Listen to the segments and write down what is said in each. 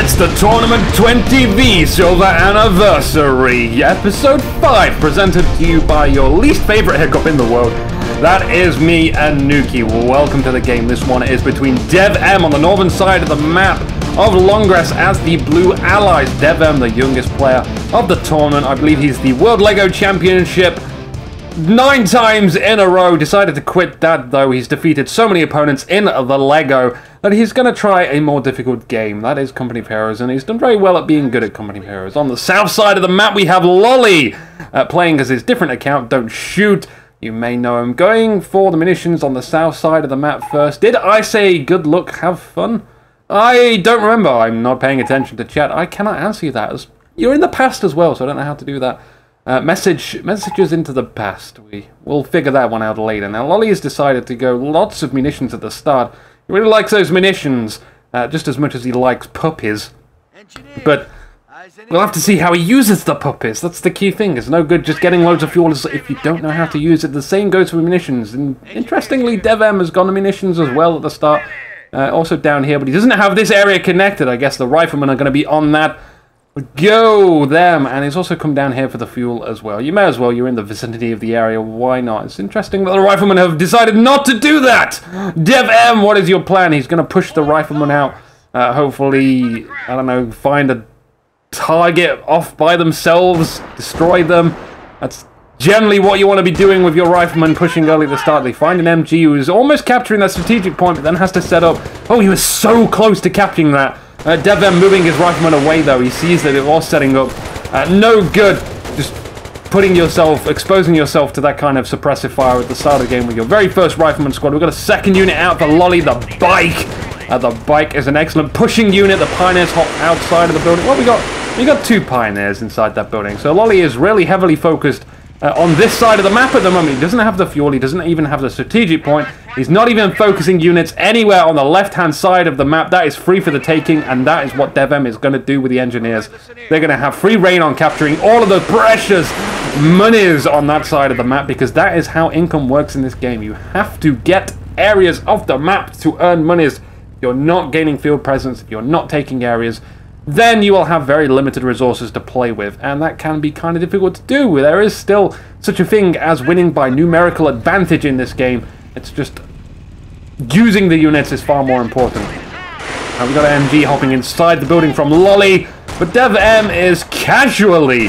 It's the Tournament 20V Silver Anniversary, Episode 5, presented to you by your least favorite hiccup in the world. That is me and Nuki. Welcome to the game. This one is between DevM on the northern side of the map of Longgrass as the Blue Allies. DevM, the youngest player of the tournament. I believe he's the World Lego Championship 9 times in a row. Decided to quit that, though. He's defeated so many opponents in the Lego that he's going to try a more difficult game. That is Company of Heroes, and he's done very well at being good at Company of Heroes. On the south side of the map, we have Lolly playing as his different account, Don't Shoot. You may know him. Going for the munitions on the south side of the map first. Did I say good luck, have fun? I don't remember. I'm not paying attention to chat. I cannot answer you that. You're in the past as well, so I don't know how to do that. Messages into the past. We'll figure that one out later. Now, Lolly has decided to go lots of munitions at the start. He really likes those munitions, just as much as he likes puppies. But we'll have to see how he uses the puppies. That's the key thing. It's no good just getting loads of fuel if you don't know how to use it. The same goes for munitions. And interestingly, DevM has gone to munitions as well at the start. Also down here, but he doesn't have this area connected. I guess the riflemen are going to be on that. Go them, and he's also come down here for the fuel as well. You may as well, you're in the vicinity of the area, why not? It's interesting that the riflemen have decided not to do that! DevM, what is your plan? He's going to push the riflemen out, hopefully, I don't know, find a target off by themselves, destroy them. That's generally what you want to be doing with your riflemen, pushing early at the start. They find an MG who's almost capturing that strategic point, but then has to set up. Oh, he was so close to capturing that. DevM moving his rifleman away, though. He sees that it was setting up. No good. Just putting yourself, exposing yourself to that kind of suppressive fire at the start of the game with your very first rifleman squad. We've got a second unit out for Lolly, the bike. The bike is an excellent pushing unit. The pioneers hop outside of the building. Well, we got 2 pioneers inside that building. So Lolly is really heavily focused on this side of the map at the moment. He doesn't have the fuel. He doesn't even have the strategic point. He's not even focusing units anywhere on the left-hand side of the map. That is free for the taking, and that is what DevM is going to do with the engineers. They're going to have free reign on capturing all of the precious monies on that side of the map, because that is how income works in this game. You have to get areas of the map to earn monies. If you're not gaining field presence, if you're not taking areas, then you will have very limited resources to play with, and that can be kind of difficult to do. There is still such a thing as winning by numerical advantage in this game. It's just using the units is far more important. And we've got an MG hopping inside the building from Lolly, but DevM is casually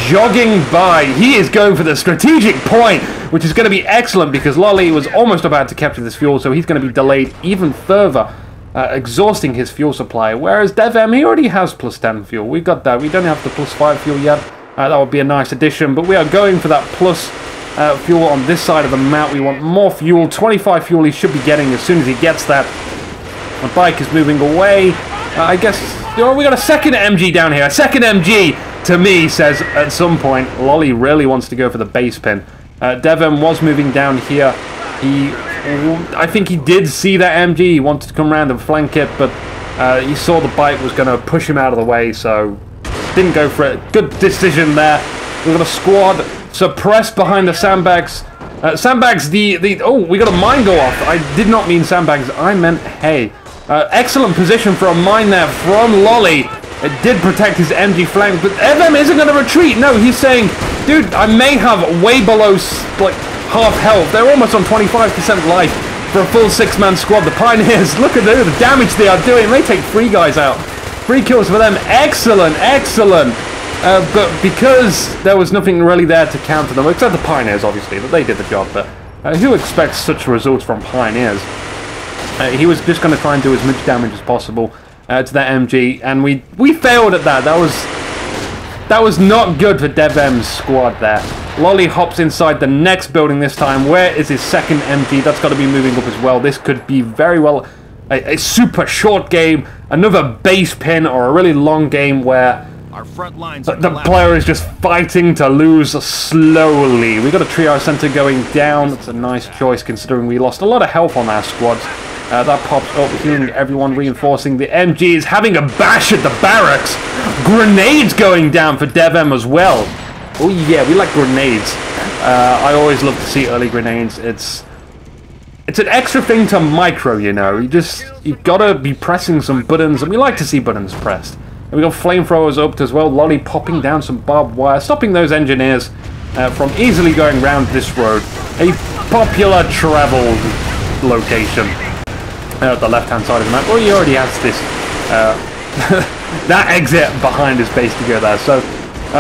jogging by. He is going for the strategic point, which is going to be excellent because Lolly was almost about to capture this fuel, so he's going to be delayed even further. Exhausting his fuel supply, whereas DevM, he already has plus 10 fuel. We've got that. We don't have the plus 5 fuel yet. That would be a nice addition, but we are going for that plus fuel on this side of the map. We want more fuel. 25 fuel he should be getting as soon as he gets that. The bike is moving away. I guess, you know, we got a second MG down here. A second MG, to me, says at some point, Lolly really wants to go for the base pin. DevM was moving down here. I think he did see that MG. He wanted to come around and flank it, but he saw the bike was going to push him out of the way, so didn't go for it. Good decision there. We've got a squad suppressed behind the sandbags. Sandbags, oh, we got a mine go off. I did not mean sandbags. I meant hay. Excellent position for a mine there from Lolly. It did protect his MG flank, but DevM isn't going to retreat. No, he's saying, dude, I may have way below, like, half health. They're almost on 25% life for a full 6-man squad. The Pioneers, look at the damage they are doing. They take 3 guys out. 3 kills for them. Excellent, excellent. But because there was nothing really there to counter them, except the Pioneers, obviously, that they did the job. But who expects such results from Pioneers? He was just going to try and do as much damage as possible to that MG, and we failed at that. That was not good for DevM's squad there. Lolly hops inside the next building this time. Where is his second MG? That's got to be moving up as well. This could be very well a super short game, another base pin, or a really long game where our front lines the player is just fighting to lose slowly. We've got a triage center going down. That's a nice choice considering we lost a lot of health on our squads. That pops up, healing everyone, reinforcing. The MG is having a bash at the barracks. Grenades going down for DevM as well. Oh yeah, we like grenades. I always love to see early grenades. It's it's an extra thing to micro, you know. You've got to be pressing some buttons, and we like to see buttons pressed. And we got flamethrowers up as well, Lolly popping down some barbed wire, stopping those engineers from easily going round this road. A popular travel location at the left-hand side of the map. Well, he already has this, that exit behind his base to go there, so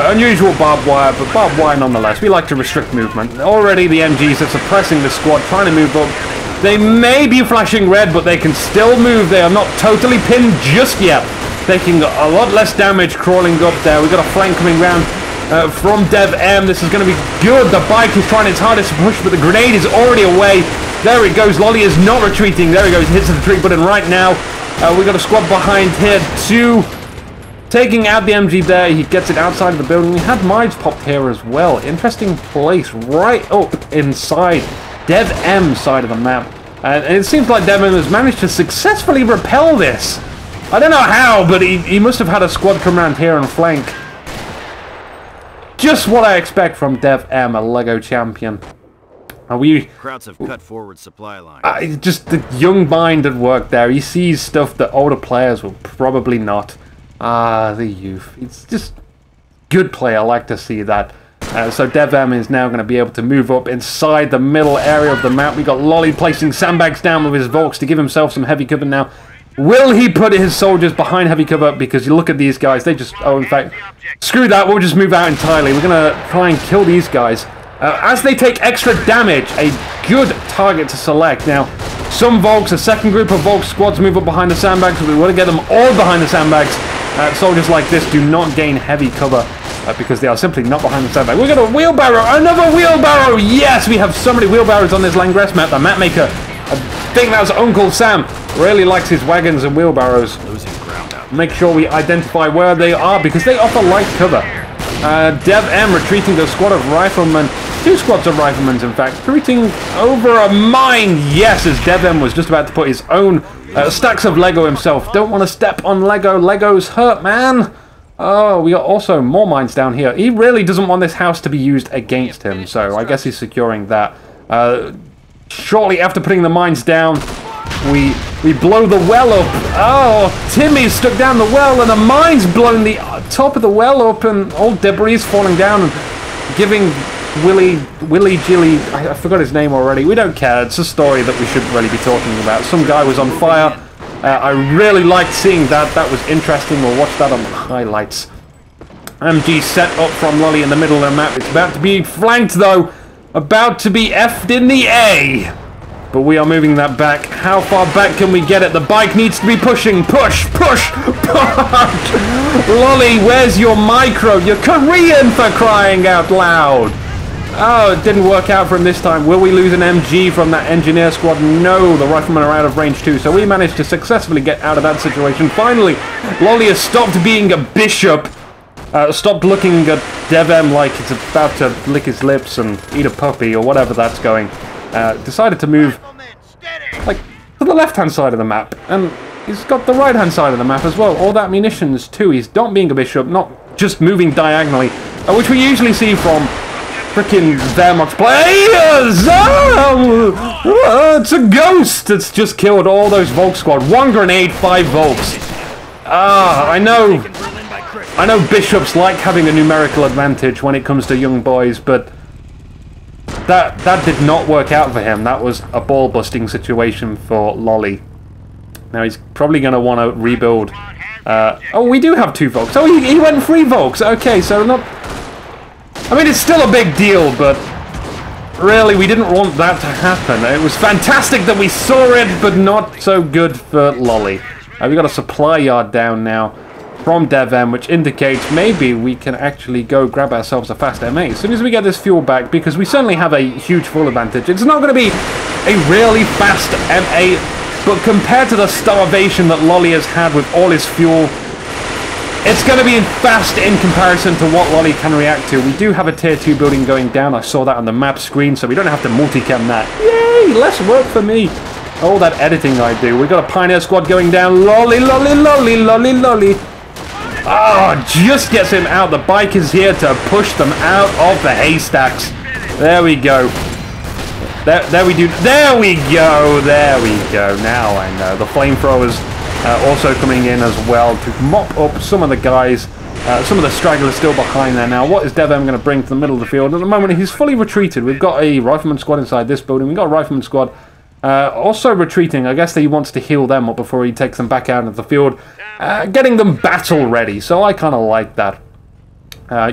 unusual barbed wire, but barbed wire nonetheless. We like to restrict movement. Already the MGs are suppressing the squad, trying to move up. They may be flashing red, but they can still move. They are not totally pinned just yet. Taking a lot less damage crawling up there. We've got a flank coming round from Dev M. This is going to be good. The bike is trying its hardest to push, but the grenade is already away. There it goes. Lolly is not retreating. There he goes. Hits the retreat button right now. We've got a squad behind here too. Taking out the MG there. He gets it outside of the building. We had mines popped here as well. Interesting place right up inside Dev M's side of the map. And it seems like Dev M has managed to successfully repel this. I don't know how, but he must have had a squad come around here and flank. Just what I expect from Dev M, a LEGO champion. Crowds have cut forward supply line. Just the young mind at work there. He sees stuff that older players will probably not. The youth. It's just good play. I like to see that. So Dev M is now going to be able to move up inside the middle area of the map. We got Lolly placing sandbags down with his Volks to give himself some heavy cover now. Will he put his soldiers behind heavy cover? Because you look at these guys, they just... Oh, in fact, screw that. We'll just move out entirely. We're going to try and kill these guys. As they take extra damage, a good target to select. Now, some Volks, a second group of Volk squads move up behind the sandbags. We want to get them all behind the sandbags. Soldiers like this do not gain heavy cover because they are simply not behind the sandbag. We've got a wheelbarrow. Another wheelbarrow. Yes, we have so many wheelbarrows on this Langress map. The map maker, I think that's Uncle Sam, really likes his wagons and wheelbarrows. Make sure we identify where they are because they offer light cover. Dev M retreating to a squad of riflemen. Two squads of riflemen, in fact. Retreating over a mine. Yes, as Dev M was just about to put his own stacks of Lego himself. Don't want to step on Lego. Legos hurt, man. Oh, we got also more mines down here. He really doesn't want this house to be used against him, so I guess he's securing that. Shortly after putting the mines down, we blow the well up. Oh, Timmy's stuck down the well, and the mine's blown the top of the well up, and all debris is falling down and giving Willy Jilly, I forgot his name already. We don't care. It's a story that we shouldn't really be talking about. Some guy was on fire. I really liked seeing that. That was interesting. We'll watch that on the highlights. MG set up from Lolly in the middle of the map. It's about to be flanked, though. About to be F'd in the A. But we are moving that back. How far back can we get it? The bike needs to be pushing. Push, push, push. Lolly, where's your micro? You're Korean, for crying out loud. Oh, it didn't work out for him this time. Will we lose an MG from that engineer squad? No, the riflemen are out of range too. So we managed to successfully get out of that situation. Finally, Lolly has stopped being a bishop. Stopped looking at Dev M like it's about to lick his lips and eat a puppy or whatever that's going. Decided to move like to the left-hand side of the map. And he's got the right-hand side of the map as well. All that munitions too. He's not being a bishop, not just moving diagonally, which we usually see from frickin' Wehrmacht players! It's a ghost that's just killed all those Volk squad. One grenade, 5 Volks. I know bishops like having a numerical advantage when it comes to young boys, but that did not work out for him. That was a ball-busting situation for Lolly. Now he's probably going to want to rebuild. Oh, we do have 2 Volks. Oh, he went 3 Volks. Okay, so not... I mean, it's still a big deal, but really, we didn't want that to happen. It was fantastic that we saw it, but not so good for Lolly. We've got a supply yard down now from Dev M, which indicates maybe we can actually go grab ourselves a fast MA as soon as we get this fuel back, because we certainly have a huge fuel advantage. It's not going to be a really fast MA, but compared to the starvation that Lolly has had with all his fuel, it's going to be fast in comparison to what Lolly can react to. We do have a tier 2 building going down. I saw that on the map screen, so we don't have to multicam that. Yay! Less work for me. All that editing I do. We've got a Pioneer squad going down. Lolly, Lolly, Lolly, Lolly, Lolly. Oh, just gets him out. The bike is here to push them out of the haystacks. There we go. There we go. There we go. Now I know. The flamethrowers also coming in as well to mop up some of the guys. Some of the stragglers still behind there now. What is DevM going to bring to the middle of the field? At the moment, he's fully retreated. We've got a rifleman squad inside this building. We've got a rifleman squad also retreating. I guess that he wants to heal them up before he takes them back out of the field. Getting them battle ready. So I kind of like that.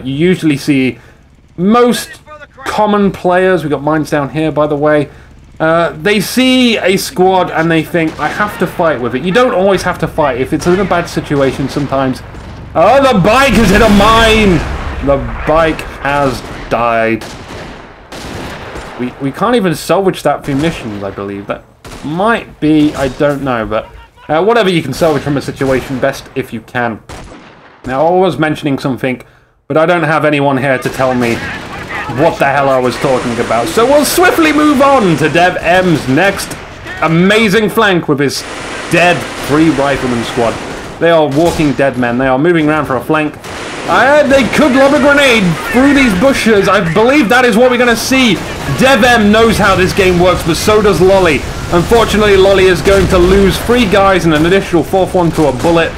You usually see most common players. We've got mines down here, by the way. They see a squad and they think, I have to fight with it. You don't always have to fight. If it's in a bad situation, sometimes... Oh, the bike has hit a mine! The bike has died. We can't even salvage that for munitions, I believe. That might be, I don't know, but whatever you can salvage from a situation, best if you can. Now, I was mentioning something, but I don't have anyone here to tell me what the hell I was talking about. So we'll swiftly move on to Dev M's next amazing flank with his dead 3 rifleman squad. They are walking dead men. They are moving around for a flank. They could lob a grenade through these bushes. I believe that is what we're going to see. Dev M knows how this game works, but so does Lolly. Unfortunately, Lolly is going to lose 3 guys and an additional 4th one to a bullet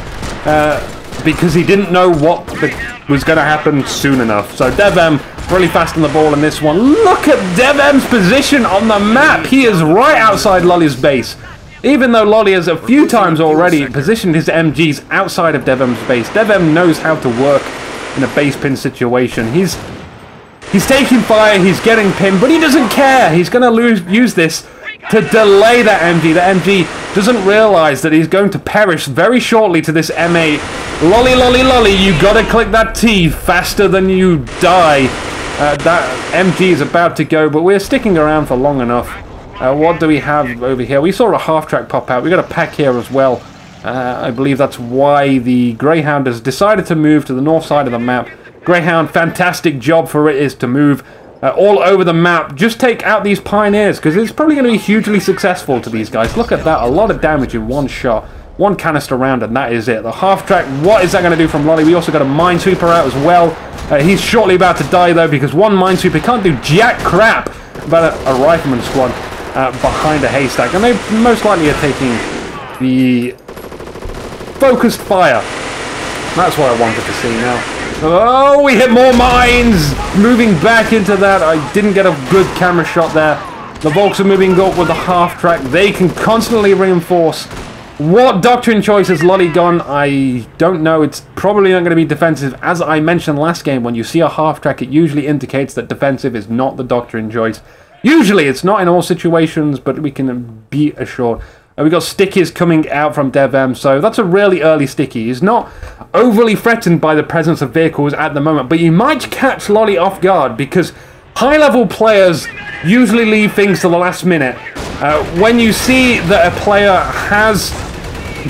because he didn't know what was going to happen soon enough. So Dev M really fast on the ball in this one. Look at Dev M's position on the map. He is right outside Lolly's base. Even though Lolly has a few times already positioned his MGs outside of Dev M's base, Dev M knows how to work in a base pin situation. He's taking fire, he's getting pinned, but he doesn't care. He's going to use this to delay that MG. The MG doesn't realize that he's going to perish very shortly to this M8. Lolly, Lolly, Lolly, you got to click that T faster than you die. That MG is about to go, but we're sticking around for long enough. What do we have over here? We saw a half-track pop out. We got a pack here as well. I believe that's why the Greyhound has decided to move to the north side of the map. Greyhound, fantastic job for it is to move all over the map. Just take out these pioneers, because it's probably going to be hugely successful to these guys. Look at that. A lot of damage in one shot. One canister round, and that is it. The half-track, what is that going to do from Lolly? We also got a minesweeper out as well. He's shortly about to die, though, because one minesweeper can't do jack crap about a rifleman squad behind a haystack. And they most likely are taking the focused fire. That's what I wanted to see now. Oh, we hit more mines! Moving back into that. I didn't get a good camera shot there. The Volks are moving up with the half-track. They can constantly reinforce. What doctrine choice has Lolly gone? I don't know. It's probably not going to be defensive. As I mentioned last game, when you see a half-track, it usually indicates that defensive is not the doctrine choice. Usually, it's not in all situations, but we can be assured. We've got stickies coming out from Dev M, so that's a really early sticky. He's not overly threatened by the presence of vehicles at the moment, but you might catch Lolly off guard, because high-level players usually leave things to the last minute. When you see that a player has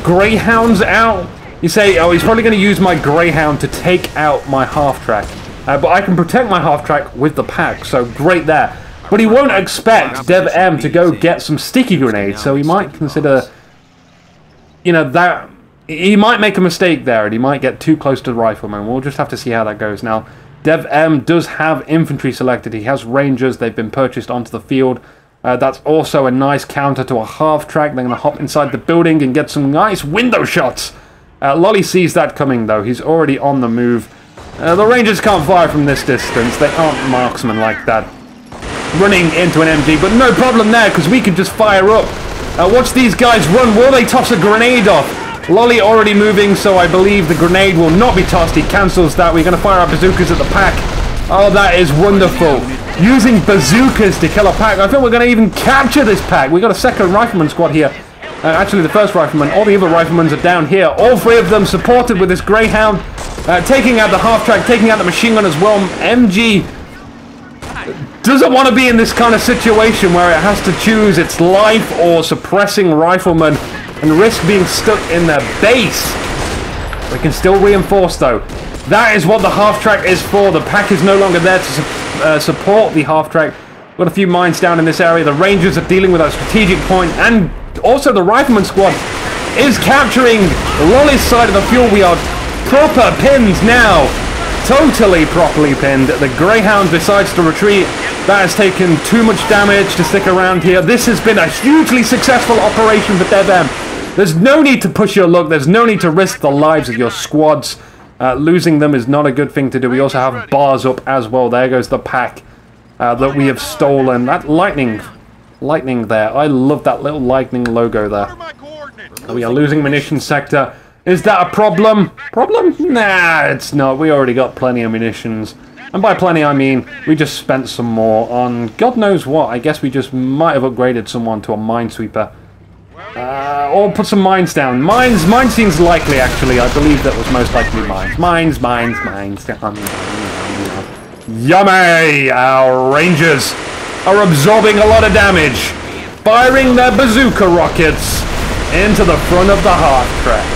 Greyhounds out, you say, oh, he's probably going to use my Greyhound to take out my half-track. But I can protect my half-track with the pack, so great there. But he won't expect Dev M to go get some sticky grenades, so he might consider, you know, that he might make a mistake there, and he might get too close to the rifleman. We'll just have to see how that goes. Now, Dev M does have infantry selected. He has rangers. They've been purchased onto the field. That's also a nice counter to a half-track. They're going to hop inside the building and get some nice window shots. Lolly sees that coming, though. He's already on the move. The rangers can't fire from this distance. They aren't marksmen like that. Running into an MG, but no problem there, because we can just fire up. Watch these guys run. Will they toss a grenade off? Lolly already moving, so I believe the grenade will not be tossed. He cancels that. We're going to fire our bazookas at the pack. Oh, that is wonderful. Using bazookas to kill a pack. I think we're going to even capture this pack. We've got a second rifleman squad here. Actually, the first rifleman. All the other riflemen are down here. All 3 of them supported with this Greyhound. Taking out the half-track, taking out the machine gun as well. MG doesn't want to be in this kind of situation where it has to choose its life or suppressing riflemen and risk being stuck in their base. We can still reinforce, though. That is what the half-track is for. The pack is no longer there to support the half-track. Got a few mines down in this area. The Rangers are dealing with a strategic point, and also the Rifleman squad is capturing Lolly's side of the fuel. We are proper pins now. totally properly pinned. The Greyhound decides to retreat. That has taken too much damage to stick around here. This has been a hugely successful operation for DevM. There's no need to push your luck. There's no need to risk the lives of your squads. Losing them is not a good thing to do. We also have bars up as well. There goes the pack that we have stolen. That lightning there. I love that little lightning logo there. We are losing munitions sector. Is that a problem? Problem? Nah, it's not. We already got plenty of munitions. And by plenty, I mean we just spent some more on God knows what. I guess we just might have upgraded someone to a minesweeper. Or put some mines down. Mines seems likely, actually. I believe that was most likely mines. Mines. Yummy! Our Rangers are absorbing a lot of damage. Firing their bazooka rockets into the front of the half-track.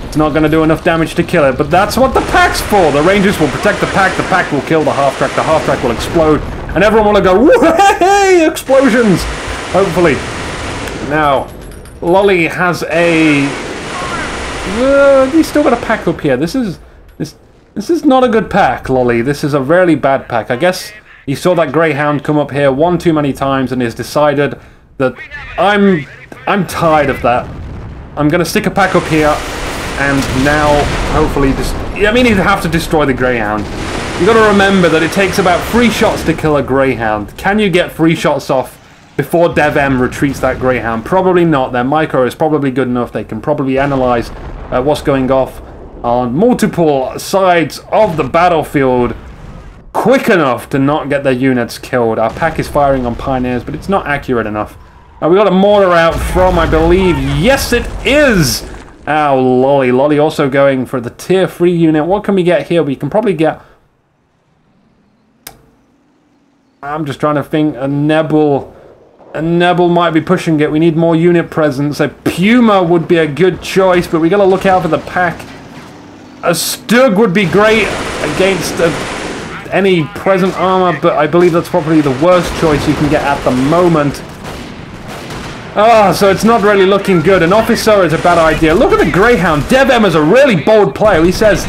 It's not going to do enough damage to kill it, but that's what the pack's for. The Rangers will protect the pack will kill the half-track will explode, and everyone will go, "Whee! Explosions!" Hopefully. Now, Lolly has a... he's still got a pack up here. This is not a good pack, Lolly. This is a really bad pack. I guess he saw that Greyhound come up here one too many times and has decided that I'm tired of that. I'm going to stick a pack up here and now hopefully just... I mean, he'd have to destroy the Greyhound. You've got to remember that it takes about 3 shots to kill a Greyhound. Can you get 3 shots off before DevM retreats that Greyhound? Probably not. Their micro is probably good enough. They can probably analyze what's going off on multiple sides of the battlefield quick enough to not get their units killed. Our pack is firing on pioneers, but it's not accurate enough. We got a mortar out from, I believe, yes it is! Ow, Lolly. Lolly also going for the tier 3 unit. What can we get here? We can probably get... I'm just trying to think. A Nebel might be pushing it. We need more unit presence. A Puma would be a good choice, but we got to look out for the pack. A Stug would be great against any present armor, but I believe that's probably the worst choice you can get at the moment. So it's not really looking good. An officer is a bad idea. Look at the Greyhound. DevM is a really bold player. He says,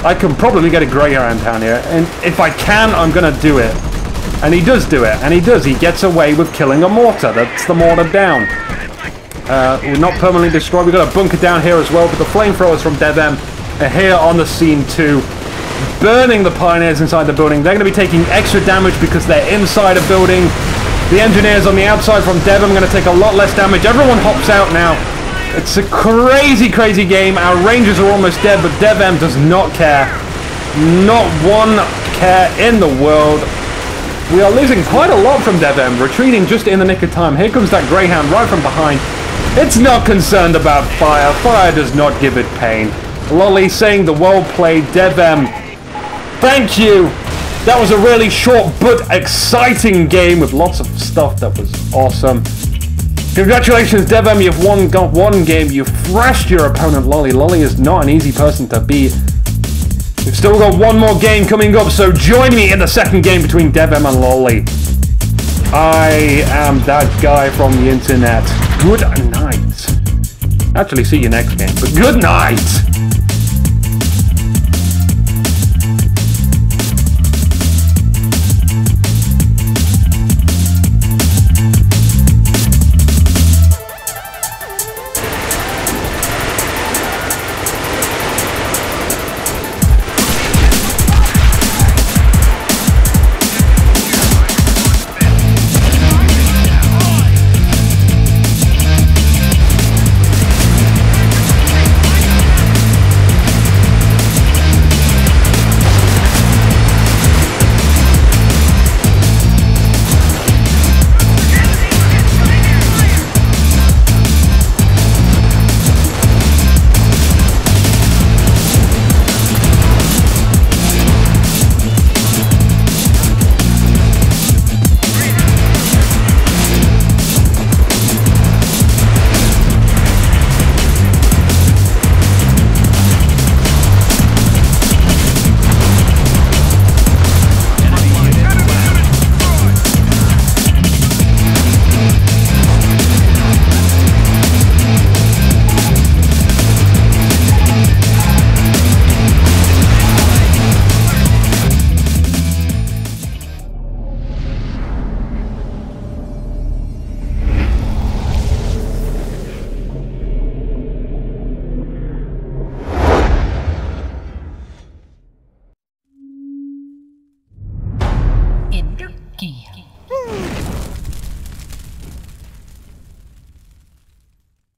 I can probably get a Greyhound down here, and if I can, I'm going to do it. And he does do it, and he does. He gets away with killing a mortar. That's the mortar down. We're not permanently destroyed. We've got a bunker down here as well, but the flamethrowers from DevM are here on the scene too, burning the pioneers inside the building. They're going to be taking extra damage because they're inside a building. The engineers on the outside from DevM are going to take a lot less damage. Everyone hops out now. It's a crazy, crazy game. Our Rangers are almost dead, but DevM does not care. Not one care in the world. We are losing quite a lot from DevM, retreating just in the nick of time. Here comes that Greyhound right from behind. It's not concerned about fire. Fire does not give it pain. Lolly saying the well played, DevM. Thank you. That was a really short but exciting game with lots of stuff that was awesome. Congratulations, DevM. You've got one game. You've thrashed your opponent, Lolly. Lolly is not an easy person to beat. We've still got one more game coming up, so join me in the second game between DevM and Lolly. I am that guy from the internet. Good night. Actually, see you next game, but good night.